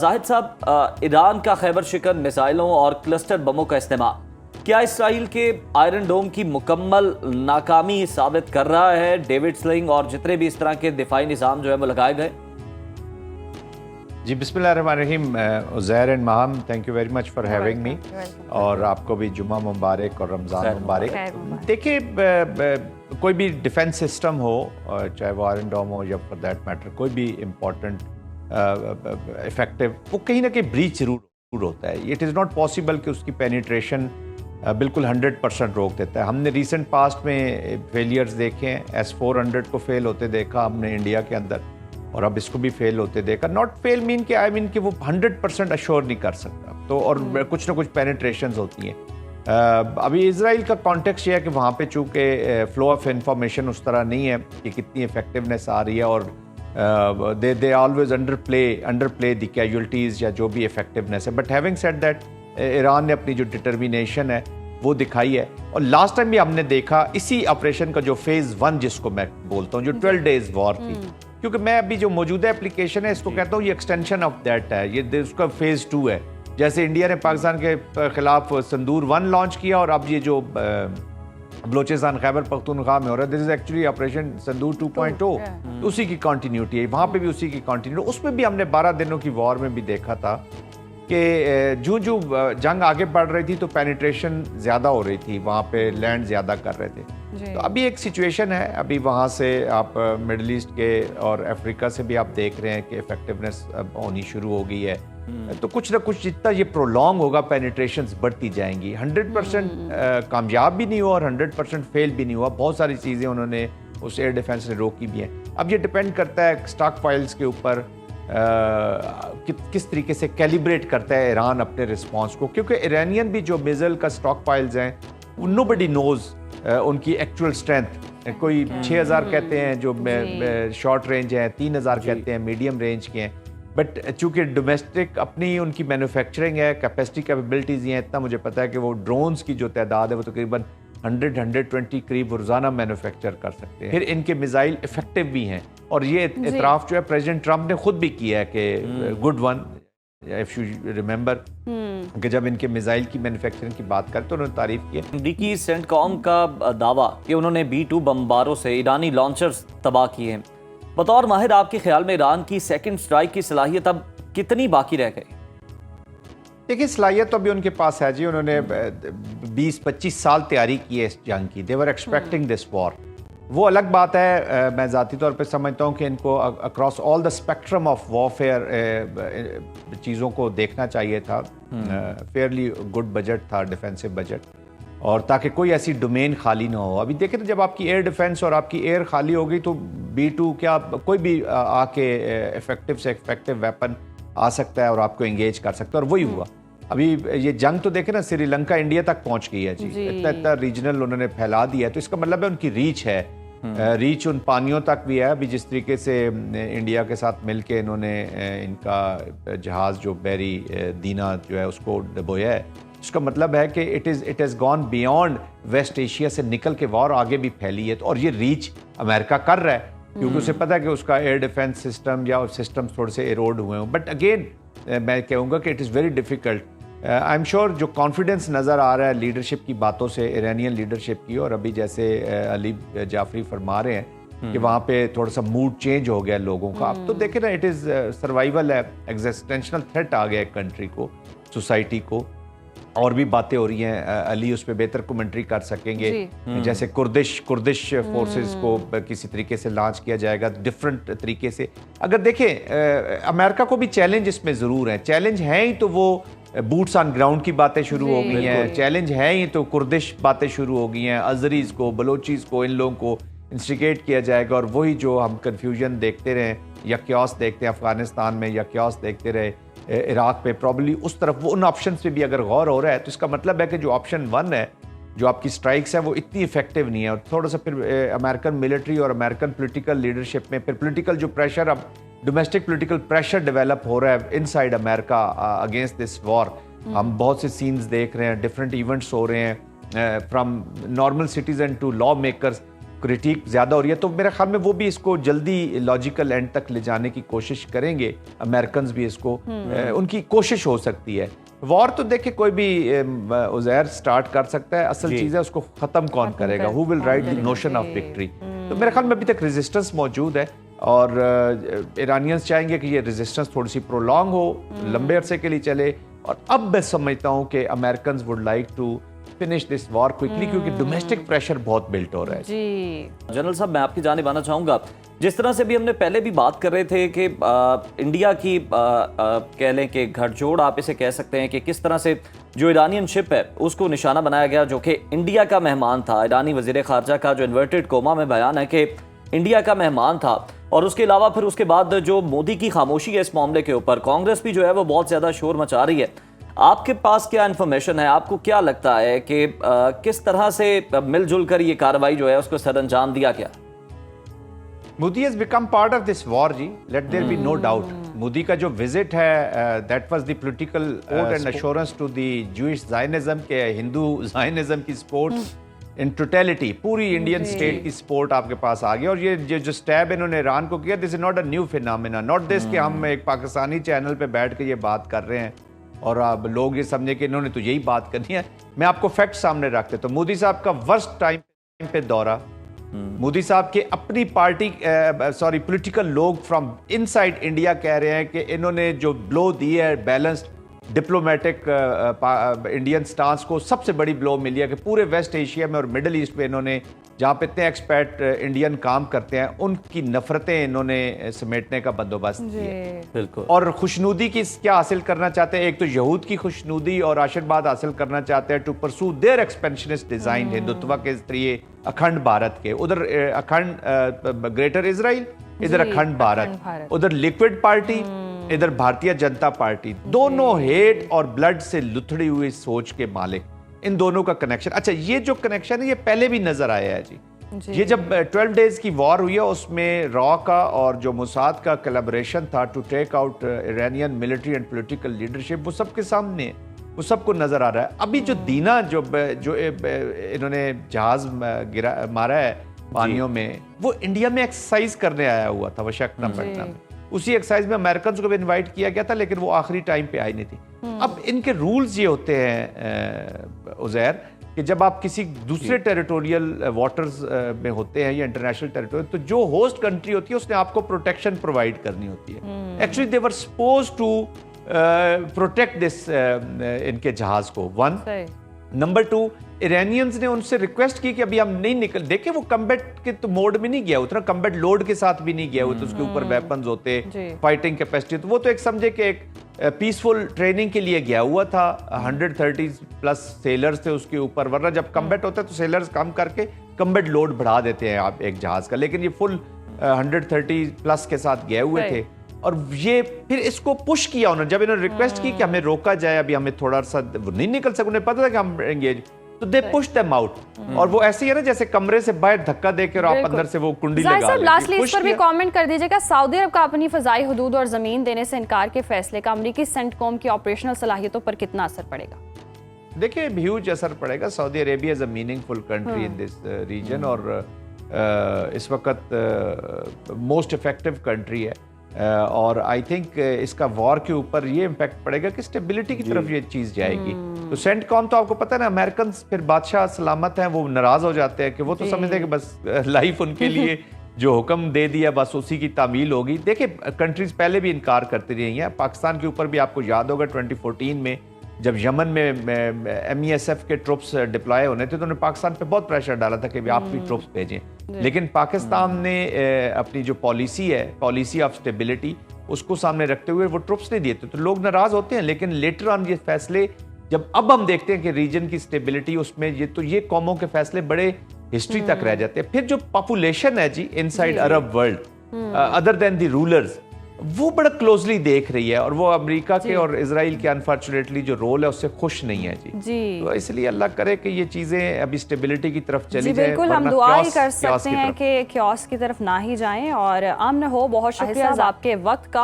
जाहिद साहब, ईरान का खैबर शिकन मिसाइलों और क्लस्टर बमों का इस्तेमाल क्या इसराइल के आयरन डोम की मुकम्मल नाकामी साबित कर रहा है? डेविड स्लिंग और जितने भी इस तरह के दिफाई निज़ाम जो है वो लगाए गए। जी बिस्मिल्लाहिर्रहमानिर्रहीम। Uzair and Maham, thank you very much for having me, और आपको भी जुम्मा मुबारक और रमज़ान मुबारक। देखिए, कोई भी डिफेंस सिस्टम हो, चाहे वो आयरन डोम हो या फॉर दैट मैटर कोई भी इम्पोर्टेंट इफेक्टिव, वो कहीं ना कहीं ब्रीच जरूर होता है। इट इज़ नॉट पॉसिबल कि उसकी पेनिट्रेशन बिल्कुल 100% रोक देता है। हमने रिसेंट पास्ट में फेलियर्स देखे हैं, S-400 को फेल होते देखा हमने इंडिया के अंदर, और अब इसको भी फेल होते देखा। नॉट फेल मीन कि आई मीन कि वो 100% अश्योर नहीं कर सकता, तो और कुछ ना कुछ पेनिट्रेशंस होती हैं। अभी इसराइल का कॉन्टेक्स्ट ये है कि वहाँ पे चूँकि फ्लो ऑफ इंफॉर्मेशन उस तरह नहीं है कि कितनी इफेक्टिवनेस आ रही है, और they always under play the casualties या जो भी इफेक्टिवनेस है। But having said that, Iran ने अपनी जो डिटर्मिनेशन है वो दिखाई है, और लास्ट टाइम भी हमने देखा इसी ऑपरेशन का जो फेज़ 1 जिसको मैं बोलता हूँ, जो 12 डेज वॉर थी, क्योंकि मैं अभी जो मौजूदा एप्लीकेशन है इसको कहता हूँ ये एक्सटेंशन ऑफ दैट है, ये उसका फेज़ 2 है। जैसे इंडिया ने पाकिस्तान के खिलाफ संदूर 1 लॉन्च किया, और अब ये जो बलोचिस्तान खैबर पख्तूनख्वा में हो रहा है, दिस इज एक्चुअली ऑपरेशन संदूर 2.0, उसी की कंटिन्यूटी है। वहाँ पे भी उसी की कंटिन्यूटी, उसमें भी हमने 12 दिनों की वॉर में भी देखा था कि जो जंग आगे बढ़ रही थी तो पेनिट्रेशन ज़्यादा हो रही थी, वहाँ पे लैंड ज़्यादा कर रहे थे। तो अभी एक सिचुएशन है, अभी वहाँ से आप मिडल ईस्ट के और अफ्रीका से भी आप देख रहे हैं कि इफेक्टिवनेस अब होनी शुरू हो गई है। तो कुछ ना कुछ जितना ये प्रोलॉन्ग होगा पेनिट्रेशंस बढ़ती जाएंगी। 100% कामयाब भी नहीं हुआ और 100% फेल भी नहीं हुआ। बहुत सारी चीज़ें उन्होंने उस एयर डिफेंस ने रोकी भी हैं। अब ये डिपेंड करता है स्टॉक फाइल्स के ऊपर, किस तरीके से कैलिब्रेट करता है ईरान अपने रिस्पांस को, क्योंकि ईरानियन भी जो मिसाइल का स्टॉक फाइल्स हैं नोबडी नोज उनकी एक्चुअल स्ट्रेंथ। कोई 6000 कहते हैं जो शॉर्ट रेंज है, 3000 कहते हैं मीडियम रेंज के हैं। बट चूंकि डोमेस्टिक अपनी उनकी मैन्युफैक्चरिंग है, कैपेसिटी कैपेबिलिटीज़ हैं, इतना मुझे पता है कि वो ड्रोन्स की जो तादाद है वो तकरीबन 100-120 करीब रोज़ाना मैन्युफैक्चर कर सकते हैं। फिर इनके मिसाइल इफेक्टिव भी हैं, और ये इतराफ़ जो है प्रेसिडेंट ट्रंप ने खुद भी किया है कि good one, if you remember, कि जब इनके मिसाइल की मैन्युफैक्चरिंग की बात करें तो उन्होंने तारीफ की। अमरीकी सेंटकॉम का दावा कि उन्होंने B-2 बमबारों से ईरानी लॉन्चर्स तबाह किए हैं। बतौर माहिर, आपके ख्याल में ईरान की सेकंड स्ट्राइक की सलाहियत अब कितनी बाकी रह गई? देखिए, सलाहियत तो अभी उनके पास है जी। उन्होंने 20-25 साल तैयारी की है इस जंग की। दे वर एक्सपेक्टिंग दिस वॉर। वो अलग बात है, मैं ज़ाती तौर पे समझता हूँ कि इनको across all the spectrum of warfare चीज़ों को देखना चाहिए था। फेयरली गुड बजट था, डिफेंसिव बजट, और ताकि कोई ऐसी डोमेन खाली ना हो। अभी देखें तो जब आपकी एयर डिफेंस और आपकी एयर खाली हो गई तो B-2 क्या कोई भी आके इफेक्टिव से इफेक्टिव वेपन आ सकता है और आपको एंगेज कर सकता है, और वही हुआ। अभी ये जंग तो देखे ना, श्रीलंका इंडिया तक पहुंच गई है जी। इतना रीजनल उन्होंने फैला दिया है, तो इसका मतलब है उनकी रीच है, रीच उन पानियों तक भी है। अभी जिस तरीके से इंडिया के साथ मिलके इन्होंने इनका जहाज़ जो बैरी दीना जो है उसको डबोया है, इसका मतलब है कि it has gone beyond West Asia से निकल के वॉर आगे भी फैली है। तो और ये रीच अमेरिका कर रहा है, क्योंकि उसे पता है कि उसका एयर डिफेंस सिस्टम या सिस्टम थोड़े से एरोड हुए हों। बट अगेन मैं कहूँगा कि it is very difficult. I am sure जो कॉन्फिडेंस नज़र आ रहा है लीडरशिप की बातों से, ईरानियन लीडरशिप की, और अभी जैसे अली जाफरी फरमा रहे हैं कि वहाँ पे थोड़ा सा मूड चेंज हो गया लोगों का। अब तो देखें ना, इट इज़ सर्वाइवल है, एग्जिस्टेंशल थ्रेट आ गया है कंट्री को, सोसाइटी को। और भी बातें हो रही हैं, अली उस पर बेहतर कमेंट्री कर सकेंगे। जैसे कुर्दिश फोर्सेस को किसी तरीके से लॉन्च किया जाएगा डिफरेंट तरीके से। अगर देखें, अमेरिका को भी चैलेंज इसमें ज़रूर है। चैलेंज है ही तो वो बूट्स ऑन ग्राउंड की बातें शुरू हो गई हैं, चैलेंज है ही तो कुर्दिश बातें शुरू हो गई हैं, अजरीज़ को, बलोचीज़ को, इन लोगों को इंस्टिगेट किया जाएगा। और वही जो हम कन्फ्यूजन देखते रहे या क्यास देखते हैं अफगानिस्तान में, या क्यास देखते रहे इराक पे, प्रॉब्ली उस तरफ वो उन ऑप्शन पे भी अगर गौर हो रहा है, तो इसका मतलब है कि जो ऑप्शन 1 है, जो आपकी स्ट्राइक्स है, वो इतनी इफेक्टिव नहीं है। और थोड़ा सा फिर अमेरिकन मिलिट्री और अमेरिकन पॉलिटिकल लीडरशिप में फिर पॉलिटिकल जो प्रेशर, अब डोमेस्टिक पॉलिटिकल प्रेशर डेवलप हो रहा है inside America against this war. हम बहुत से सीन्स देख रहे हैं, डिफरेंट इवेंट्स हो रहे हैं, from normal citizen to law makers. Critic ज़्यादा हो रही है, तो मेरे ख्याल में वो भी इसको जल्दी लॉजिकल एंड तक ले जाने की कोशिश करेंगे। अमेरिकन भी इसको उनकी कोशिश हो सकती है। वॉर तो देखिए कोई भी उज़ैर स्टार्ट कर सकता है, असल चीज़ है उसको ख़त्म कौन करेगा, who will write the notion of victory. तो मेरे ख्याल में अभी तक रेजिस्टेंस मौजूद है और ईरानियंस चाहेंगे कि ये रेजिस्टेंस थोड़ी सी प्रोलॉन्ग हो, लंबे अरसे के लिए चले। और अब मैं समझता हूँ कि American would like to finish this war quickly, क्योंकि डोमेस्टिक प्रेशर बहुत बिल्ट हो रहा है। जी जनरल साहब, मैं आपकी जानिब आना चाहूँगा। जिस तरह से भी हमने पहले भी बात कर रहे थे कि इंडिया की कह लें कि घड़जोड़ आप इसे कह सकते हैं कि किस तरह से जो ईरानियन शिप है उसको निशाना बनाया गया, जो कि इंडिया का मेहमान था। ईरानी वजीर खारजा का जो इन्वर्टेड कोमा में बयान है कि इंडिया का मेहमान था। और उसके अलावा फिर उसके बाद जो मोदी की खामोशी है इस मामले के ऊपर, कांग्रेस भी जो है वो बहुत ज़्यादा शोर मचा रही है। आपके पास क्या इन्फॉर्मेशन है, आपको क्या लगता है कि किस तरह से मिलजुल कर ये कार्रवाई जो है उसको सरअंजाम दिया गया? Modi has become part of this war ji, let there be no doubt। Modi का जो विजिट है that was the political support and assurance to the Jewish Zionism के हिंदू Zionism की सपोर्ट इन टोटलिटी, पूरी इंडियन स्टेट की सपोर्ट आपके पास आ गई। और ये जो स्टैब इन्होंने ईरान को किया, this is not a new phenomena, not this कि हम एक पाकिस्तानी चैनल पे बैठ के ये बात कर रहे हैं और अब लोग ये समझे कि इन्होंने तो यही बात करनी है। मैं आपको फैक्ट सामने रखते तो मोदी साहब का वर्स्ट टाइम पे दौरा, मोदी साहब के अपनी पार्टी पॉलिटिकल लोग फ्रॉम इनसाइड इंडिया कह रहे हैं कि इन्होंने जो ब्लो दी है बैलेंस्ड डिप्लोमेटिक इंडियन स्टांस को, सबसे बड़ी ब्लो मिली है कि पूरे वेस्ट एशिया में और मिडल ईस्ट में इन्होंने, जहाँ पे इतने एक्सपर्ट इंडियन काम करते हैं, उनकी नफरतें इन्होंने समेटने का बंदोबस्त किया। बिल्कुल। और खुशनुदी की क्या हासिल करना चाहते हैं, एक तो यहूद की खुशनुदी और आशीर्वाद हासिल करना चाहते हैं to pursue their expansionist design Hindutva के जरिए अखंड भारत के। उधर अखंड ग्रेटर इजराइल, इधर अखंड भारत, उधर लिक्विड पार्टी, इधर भारतीय जनता पार्टी, दोनों हेट और ब्लड से लुथड़ी हुई सोच के मालिक। इन दोनों का कनेक्शन, अच्छा ये जो कनेक्शन है ये पहले भी नजर आया है जी। ये जब 12 डेज की वॉर हुई है उसमें रॉ का और जो मुसाद का कोलैबोरेशन था to take out Iranian military and political leadership, वो सबके सामने है, वो सबको नजर आ रहा है। अभी जो दीना जो इन्होंने जहाज मारा है पानियों में, वो इंडिया में एक्सरसाइज करने आया हुआ था विशाखापट्टनम में। उसी एक्सरसाइज में अमेरिकन को भी इनवाइट किया गया था, लेकिन वो आखिरी टाइम पे आई नहीं थी। अब इनके रूल्स ये होते हैं उज़ैर कि जब आप किसी दूसरे टेरिटोरियल वाटर्स में होते हैं या इंटरनेशनल टेरिटोरियल, तो जो होस्ट कंट्री होती है उसने आपको प्रोटेक्शन प्रोवाइड करनी होती है। Actually they were supposed to protect this इनके जहाज को, वन। नंबर टू, ईरानियंस ने उनसे रिक्वेस्ट की कि अभी हम नहीं निकल, देखे वो कम्बैट के तो मोड में नहीं गया, उतना कम्बैट लोड के साथ भी नहीं गया, तो उसके ऊपर वेपन्स होते, फाइटिंग कैपेसिटी, तो वो तो एक समझे कि एक पीसफुल ट्रेनिंग के लिए गया हुआ था। 130 प्लस सेलर्स थे उसके ऊपर, वरना जब कम्बैट होता है तो सेलर्स कम करके कम्बैट लोड बढ़ा देते हैं आप एक जहाज का, लेकिन ये फुल 130 प्लस के साथ गए हुए थे। और ये फिर इसको पुश किया उन्होंने, जब इन्होंने रिक्वेस्ट की कि हमें रोका जाए, अभी हमें थोड़ा सा नहीं निकल सके, उन्हें पता था कि हम एंगेज, तो दे पुश देम आउट। और वो ऐसे ही है ना जैसे कमरे से बाहर धक्का देकर और आप अंदर से वो कुंडी लगा लेते हैं। लास्टली इस पर भी कमेंट कर दीजिएगा, सऊदी अरब का अपनी फजाई हुदूद और जमीन देने से इनकार के फैसले का अमेरिकी सेंटकॉम की ऑपरेशनल सलाहियतों पर कितना असर पड़ेगा? देखिए ह्यूज असर पड़ेगा। Saudi Arabia is a meaningful country in this region और इस वक्त मोस्ट इफेक्टिव कंट्री है। और आई थिंक इसका वॉर के ऊपर ये इम्पैक्ट पड़ेगा कि स्टेबिलिटी की तरफ ये चीज़ जाएगी। तो सेंटकॉम तो आपको पता है ना, अमेरिकन फिर बादशाह सलामत हैं, वो नाराज हो जाते हैं कि वो तो समझते हैं कि बस लाइफ उनके लिए जो हुक्म दे दिया बस उसी की तामील होगी। देखिए कंट्रीज पहले भी इनकार करती रही हैं, पाकिस्तान के ऊपर भी आपको याद होगा 2014 में जब यमन में MESF के ट्रुप्स डिप्लॉय होने थे तो उन्होंने पाकिस्तान पे बहुत प्रेशर डाला था कि आप भी ट्रुप्स भेजें, लेकिन पाकिस्तान ने अपनी जो पॉलिसी है, पॉलिसी ऑफ स्टेबिलिटी, उसको सामने रखते हुए वो ट्रुप्स नहीं दिए थे। तो लोग नाराज होते हैं, लेकिन लेटर ऑन ये फैसले जब अब हम देखते हैं कि रीजन की स्टेबिलिटी उसमें ये कौमों के फैसले बड़े हिस्ट्री तक रह जाते हैं। फिर जो पॉपुलेशन है जी inside Arab world other than the rulers, वो बड़ा क्लोजली देख रही है और वो अमेरिका के और इजराइल के अनफॉर्चुनेटली जो रोल है उससे खुश नहीं है जी। तो इसलिए अल्लाह करे कि ये चीजें अभी स्टेबिलिटी की तरफ चली जाए। बिल्कुल, हम दुआ ही कर सकते हैं कि क्योस की तरफ ना ही जाएं और अमन हो। बहुत शुक्रिया आपके वक्त का।